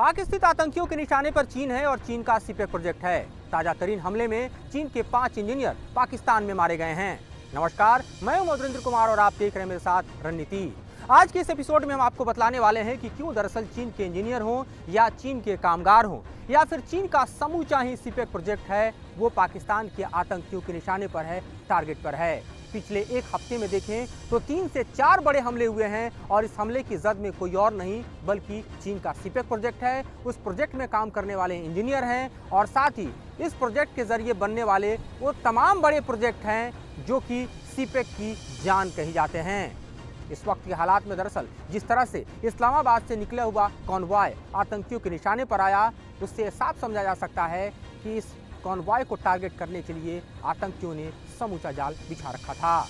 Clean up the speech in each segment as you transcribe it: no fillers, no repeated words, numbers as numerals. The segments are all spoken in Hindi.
पाक स्थित आतंकियों के निशाने पर चीन है और चीन का सीपेक प्रोजेक्ट है। ताजा तरीन हमले में चीन के 5 इंजीनियर पाकिस्तान में मारे गए हैं। नमस्कार, मैं हूं मधुरेंद्र कुमार और आप देख रहे हैं मेरे साथ रणनीति। आज के इस एपिसोड में हम आपको बतलाने वाले हैं कि क्यों दरअसल चीन के इंजीनियर हों या चीन के कामगार हों या फिर चीन का समूचा ही सीपेक प्रोजेक्ट है, वो पाकिस्तान के आतंकियों के निशाने पर है, टारगेट पर है। पिछले एक हफ्ते में देखें तो 3 से 4 बड़े हमले हुए हैं और इस हमले की जद में कोई और नहीं बल्कि चीन का सीपेक प्रोजेक्ट है। उस प्रोजेक्ट में काम करने वाले इंजीनियर हैं और साथ ही इस प्रोजेक्ट के जरिए बनने वाले वो तमाम बड़े प्रोजेक्ट हैं जो कि सीपेक की जान कही जाते हैं। इस वक्त के हालात में दरअसल जिस तरह से इस्लामाबाद से निकला हुआ कॉन्वॉय आतंकियों के निशाने पर आया, उससे साफ समझा जा सकता है कि इस कॉन्वॉय को टारगेट करने के लिए आतंकियों ने समूचा जाल बिछा रखा था।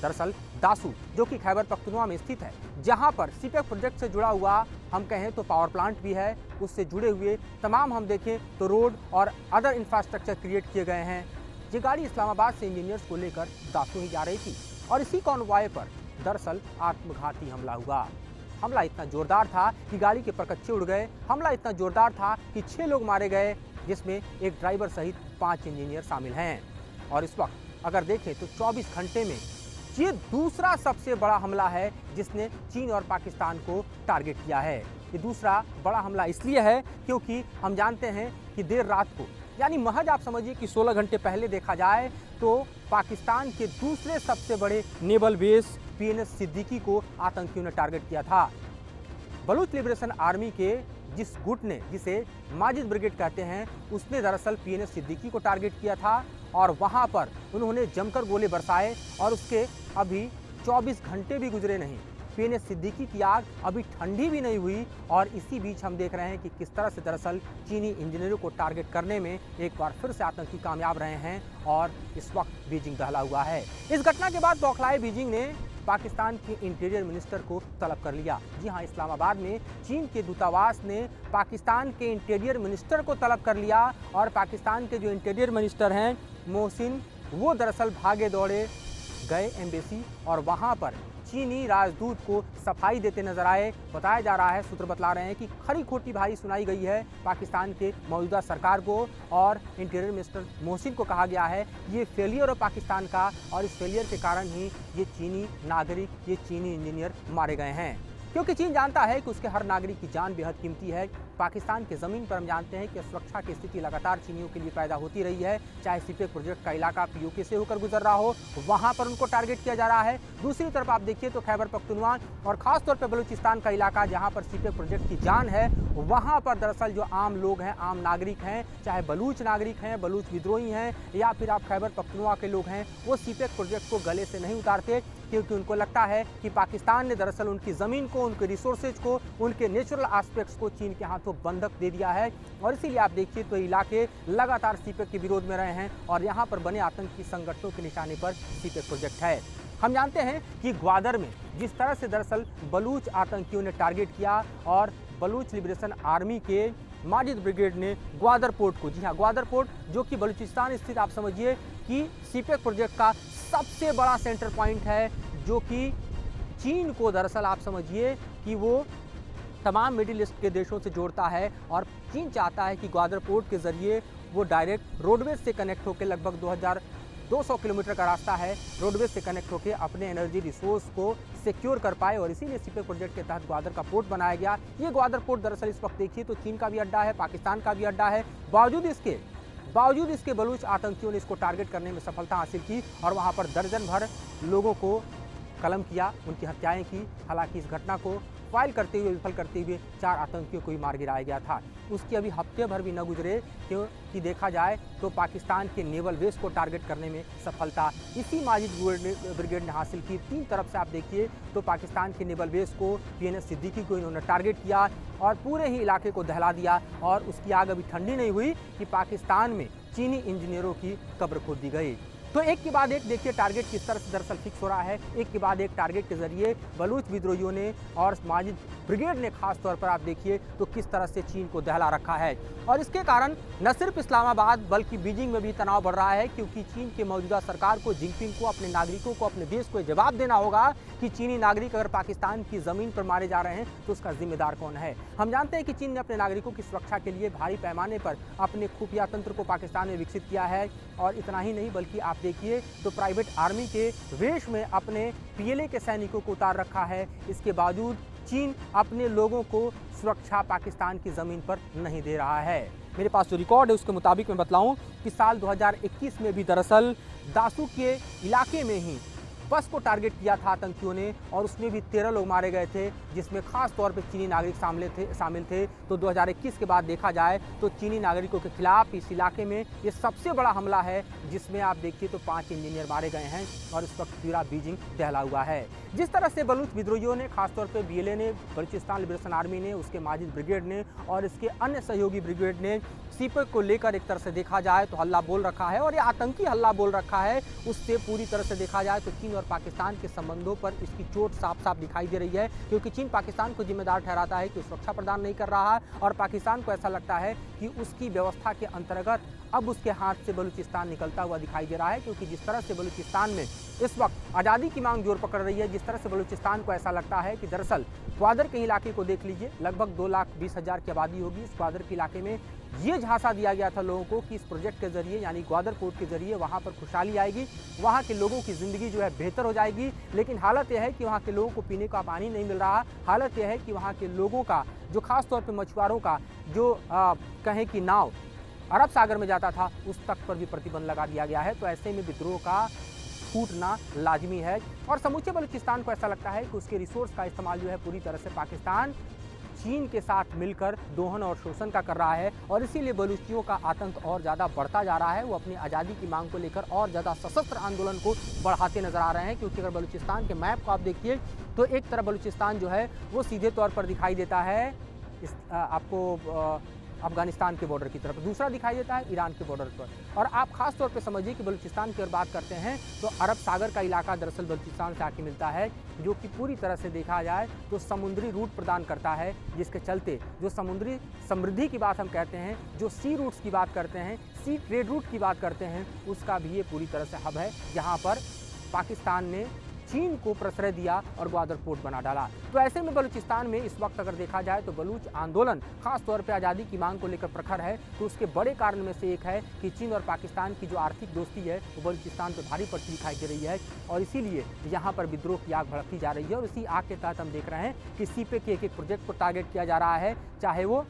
दरअसल दासू, जो कि खैबर पख्तूनख्वा में स्थित है, जहां पर सीपेक प्रोजेक्ट से जुड़ा हुआ हम कहें तो पावर प्लांट भी है, उससे जुड़े हुए तमाम हम देखें तो रोड और अदर इंफ्रास्ट्रक्चर क्रिएट किए गए हैं। ये गाड़ी इस्लामाबाद से इंजीनियर्स को लेकर दासू ही जा रही थी और इसी कॉन्वॉय पर दरअसल आत्मघाती हमला हुआ। हमला इतना जोरदार था कि गाड़ी के परकच्चे उड़ गए। हमला इतना जोरदार था कि 6 लोग मारे गए, जिसमें एक ड्राइवर सहित 5 इंजीनियर शामिल हैं। और इस वक्त अगर देखें तो 24 घंटे में ये दूसरा सबसे बड़ा हमला है जिसने चीन और पाकिस्तान को टारगेट किया है। ये दूसरा बड़ा हमला इसलिए है क्योंकि हम जानते हैं कि देर रात को, यानी महज आप समझिए कि 16 घंटे पहले देखा जाए तो पाकिस्तान के दूसरे सबसे बड़े नेवल बेस पीएनएस सिद्दीकी को आतंकियों ने टारगेट किया था। बलूच लिबरेशन आर्मी के जिस गुट ने, जिसे माजिद ब्रिगेड कहते हैं, उसने दरअसल पीएनएस सिद्दीकी को टारगेट किया था और वहां पर उन्होंने जमकर गोले बरसाए और उसके अभी 24 घंटे भी गुजरे नहीं, पीएनएस सिद्दीकी की आग अभी ठंडी भी नहीं हुई और इसी बीच हम देख रहे हैं कि किस तरह से दरअसल चीनी इंजीनियरों को टारगेट करने में एक बार फिर से आतंकी कामयाब रहे हैं और इस वक्त बीजिंग दहला हुआ है। इस घटना के बाद बौखलाए बीजिंग ने पाकिस्तान के इंटीरियर मिनिस्टर को तलब कर लिया। जी हां, इस्लामाबाद में चीन के दूतावास ने पाकिस्तान के इंटीरियर मिनिस्टर को तलब कर लिया और पाकिस्तान के जो इंटीरियर मिनिस्टर हैं मोहसिन, वो दरअसल भागे दौड़े गए एम्बेसी और वहां पर चीनी राजदूत को सफाई देते नजर आए। बताया जा रहा है, सूत्र बतला रहे हैं कि खरी खोटी भारी सुनाई गई है पाकिस्तान के मौजूदा सरकार को और इंटीरियर मिनिस्टर मोहसिन को कहा गया है ये फेलियर है पाकिस्तान का और इस फेलियर के कारण ही ये चीनी नागरिक, ये चीनी इंजीनियर मारे गए हैं। क्योंकि चीन जानता है कि उसके हर नागरिक की जान बेहद कीमती है। पाकिस्तान के ज़मीन पर हम जानते हैं कि सुरक्षा की स्थिति लगातार चीनियों के लिए पैदा होती रही है। चाहे सीपेक प्रोजेक्ट का इलाका पीओके से होकर गुजर रहा हो, वहां पर उनको टारगेट किया जा रहा है। दूसरी तरफ आप देखिए तो खैबर पख्तूनख्वा और खासतौर पर बलूचिस्तान का इलाका, जहां पर सीपेक प्रोजेक्ट की जान है, वहां पर दरअसल जो आम लोग हैं, आम नागरिक हैं, चाहे बलूच नागरिक हैं, बलूच विद्रोही हैं या फिर आप खैबर पख्तूनख्वा के लोग हैं, वो सीपेक प्रोजेक्ट को गले से नहीं उतारते क्योंकि उनको लगता है कि पाकिस्तान ने दरअसल उनकी ज़मीन को, उनके रिसोर्सेज को, उनके नेचुरल एस्पेक्ट्स को चीन के हाथों बंधक दे दिया है। और इसीलिए आप देखिए तो इलाके लगातार सीपेक के विरोध में रहे हैं और यहाँ पर बने आतंकी संगठनों के निशाने पर सीपेक प्रोजेक्ट है। हम जानते हैं कि ग्वादर में जिस तरह से दरअसल बलूच आतंकियों ने टारगेट किया और बलूच लिबरेशन आर्मी के माजिद ब्रिगेड ने ग्वादर पोर्ट को, जी हाँ, ग्वादर पोर्ट जो कि बलूचिस्तान स्थित आप समझिए कि सीपेक प्रोजेक्ट का सबसे बड़ा सेंटर पॉइंट है, जो कि चीन को दरअसल आप समझिए कि वो तमाम मिडिल ईस्ट के देशों से जोड़ता है और चीन चाहता है कि ग्वादर पोर्ट के जरिए वो डायरेक्ट रोडवेज से कनेक्ट होकर, लगभग 2200 किलोमीटर का रास्ता है, रोडवेज से कनेक्ट होकर अपने एनर्जी रिसोर्स को सिक्योर कर पाए और इसीलिए सीपेक प्रोजेक्ट के तहत ग्वादर का पोर्ट बनाया गया। ये ग्वादर पोर्ट दरअसल इस वक्त देखिए तो चीन का भी अड्डा है, पाकिस्तान का भी अड्डा है। बावजूद इसके बलूच आतंकियों ने इसको टारगेट करने में सफलता हासिल की और वहां पर दर्जन भर लोगों को कलम किया, उनकी हत्याएं की। हालांकि इस घटना को फाइल करते हुए, विफल करते हुए 4 आतंकियों को ही मार गिराया गया था। उसकी अभी हफ्ते भर भी न गुजरे क्योंकि देखा जाए तो पाकिस्तान के नेवल बेस को टारगेट करने में सफलता इसी माजिद ब्रिगेड ने हासिल की। 3 तरफ से आप देखिए तो पाकिस्तान के नेवल बेस को, पीएनएस सिद्दीकी को इन्होंने टारगेट किया और पूरे ही इलाके को दहला दिया और उसकी आग अभी ठंडी नहीं हुई कि पाकिस्तान में चीनी इंजीनियरों की कब्र खोद दी गई। तो एक के बाद एक देखिए टारगेट किस तरह से दरअसल फिक्स हो रहा है। एक के बाद एक टारगेट के जरिए बलूच विद्रोहियों ने और माजिद ब्रिगेड ने खास तौर पर आप देखिए तो किस तरह से चीन को दहला रखा है। और इसके कारण न सिर्फ इस्लामाबाद बल्कि बीजिंग में भी तनाव बढ़ रहा है, क्योंकि चीन के मौजूदा सरकार को, जिनपिंग को, अपने नागरिकों को, अपने देश को जवाब देना होगा कि चीनी नागरिक अगर पाकिस्तान की जमीन पर मारे जा रहे हैं तो उसका जिम्मेदार कौन है। हम जानते हैं कि चीन ने अपने नागरिकों की सुरक्षा के लिए भारी पैमाने पर अपने खुफिया तंत्र को पाकिस्तान में विकसित किया है। और इतना ही नहीं बल्कि आप देखिए तो प्राइवेट आर्मी के वेश में अपने पीएलए के सैनिकों को उतार रखा है। इसके बावजूद चीन अपने लोगों को सुरक्षा पाकिस्तान की ज़मीन पर नहीं दे रहा है। मेरे पास जो रिकॉर्ड है उसके मुताबिक मैं बतलाऊं कि साल 2021 में भी दरअसल दासू के इलाके में ही बस को टारगेट किया था आतंकियों ने और उसमें भी 13 लोग मारे गए थे, जिसमें खास तौर पर चीनी नागरिक शामिल थे। तो 2021 के बाद देखा जाए तो चीनी नागरिकों के खिलाफ इस इलाके में ये सबसे बड़ा हमला है, जिसमें आप देखिए तो 5 इंजीनियर मारे गए हैं और इस वक्त पूरा बीजिंग दहला हुआ है। जिस तरह से बलूच विद्रोहियों ने, खासतौर पर बीएलए ने, बलूचिस्तान लिबरेशन आर्मी ने, उसके माजिद ब्रिगेड ने और इसके अन्य सहयोगी ब्रिगेड ने सीपेक को लेकर एक तरह से देखा जाए तो हल्ला बोल रखा है और ये आतंकी हल्ला बोल रखा है। उससे पूरी तरह से देखा जाए तो चीन और पाकिस्तान के संबंधों पर इसकी चोट साफ साफ दिखाई दे रही है, क्योंकि चीन पाकिस्तान को जिम्मेदार ठहराता है कि सुरक्षा प्रदान नहीं कर रहा है और पाकिस्तान को ऐसा लगता है कि उसकी व्यवस्था के अंतर्गत अब उसके हाथ से बलूचिस्तान निकलता हुआ दिखाई दे रहा है। क्योंकि जिस तरह से बलूचिस्तान में इस वक्त आज़ादी की मांग जोर पकड़ रही है, जिस तरह से बलूचिस्तान को ऐसा लगता है कि दरअसल ग्वादर के इलाके को देख लीजिए, लगभग 2,20,000 की आबादी होगी। इस ग्वादर के इलाके में ये झांसा दिया गया था लोगों को कि इस प्रोजेक्ट के जरिए यानी ग्वादर पोर्ट के जरिए वहाँ पर खुशहाली आएगी, वहाँ के लोगों की ज़िंदगी जो है बेहतर हो जाएगी। लेकिन हालत यह है कि वहाँ के लोगों को पीने का पानी नहीं मिल रहा। हालत यह है कि वहाँ के लोगों का जो खास तौर पर मछुआरों का जो कहें कि नाव अरब सागर में जाता था उस तक पर भी प्रतिबंध लगा दिया गया है। तो ऐसे में विद्रोह का फूटना लाजमी है और समूचे बलूचिस्तान को ऐसा लगता है कि उसके रिसोर्स का इस्तेमाल जो है पूरी तरह से पाकिस्तान चीन के साथ मिलकर दोहन और शोषण का कर रहा है और इसीलिए बलूचियों का आतंक और ज़्यादा बढ़ता जा रहा है। वो अपनी आज़ादी की मांग को लेकर और ज़्यादा सशस्त्र आंदोलन को बढ़ाते नजर आ रहे हैं। क्योंकि अगर बलूचिस्तान के मैप को आप देखिए तो एक तरफ बलूचिस्तान जो है वो सीधे तौर पर दिखाई देता है आपको अफगानिस्तान के बॉर्डर की तरफ, दूसरा दिखाई देता है ईरान के बॉर्डर पर। और आप खास तौर पे समझिए कि बलूचिस्तान की अगर बात करते हैं तो अरब सागर का इलाका दरअसल बलूचिस्तान से आके मिलता है, जो कि पूरी तरह से देखा जाए तो समुद्री रूट प्रदान करता है, जिसके चलते जो समुद्री समृद्धि की बात हम कहते हैं, जो सी रूट्स की बात करते हैं, सी ट्रेड रूट की बात करते हैं, उसका भी ये पूरी तरह से हब है, जहाँ पर पाकिस्तान ने चीन को प्रश्रय दिया और ग्वादर पोर्ट बना डाला। तो ऐसे में बलूचिस्तान में इस वक्त अगर देखा जाए तो बलूच आंदोलन खास तौर पे आज़ादी की मांग को लेकर प्रखर है। तो उसके बड़े कारण में से एक है कि चीन और पाकिस्तान की जो आर्थिक दोस्ती है वो बलूचिस्तान पर भारी पड़ती दिखाई दे रही है और इसीलिए यहाँ पर विद्रोह की आग भड़कती जा रही है। और इसी आग के तहत हम देख रहे हैं कि सीपेक के एक प्रोजेक्ट को टारगेट किया जा रहा है, चाहे वो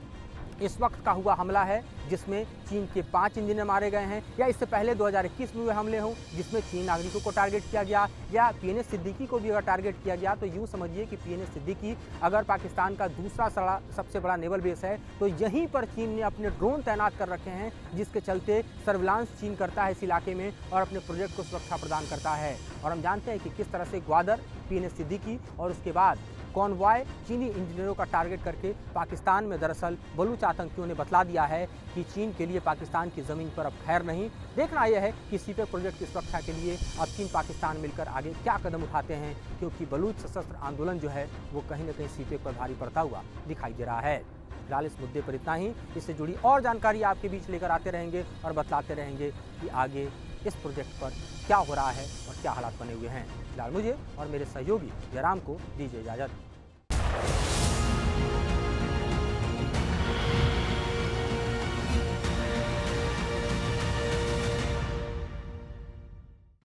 इस वक्त का हुआ हमला है जिसमें चीन के 5 इंजीनियर मारे गए हैं, या इससे पहले 2021 में हुए हमले हों जिसमें चीन नागरिकों को टारगेट किया गया, या पीएनएस सिद्दीकी को भी अगर टारगेट किया गया। तो यूँ समझिए कि पीएनएस सिद्दीकी अगर पाकिस्तान का दूसरा सबसे बड़ा नेवल बेस है तो यहीं पर चीन ने अपने ड्रोन तैनात कर रखे हैं, जिसके चलते सर्विलांस चीन करता है इस इलाके में और अपने प्रोजेक्ट को सुरक्षा प्रदान करता है। और हम जानते हैं कि किस तरह से ग्वादर, पीएनएस सिद्दीकी और उसके बाद कॉन्वॉय चीनी इंजीनियरों का टारगेट करके पाकिस्तान में दरअसल बलूच आतंकियों ने बतला दिया है कि चीन के लिए पाकिस्तान की ज़मीन पर अब खैर नहीं। देखना यह है कि सीपेक प्रोजेक्ट की सुरक्षा के लिए अब चीन पाकिस्तान मिलकर आगे क्या कदम उठाते हैं, क्योंकि बलूच सशस्त्र आंदोलन जो है वो कहीं ना कहीं सीपेक पर भारी पड़ता हुआ दिखाई दे रहा है। फिलहाल इस मुद्दे पर इतना ही। इससे जुड़ी और जानकारी आपके बीच लेकर आते रहेंगे और बतलाते रहेंगे कि आगे इस प्रोजेक्ट पर क्या हो रहा है और क्या हालात बने हुए हैं। फिलहाल मुझे और मेरे सहयोगी जयराम को दीजिए इजाज़त।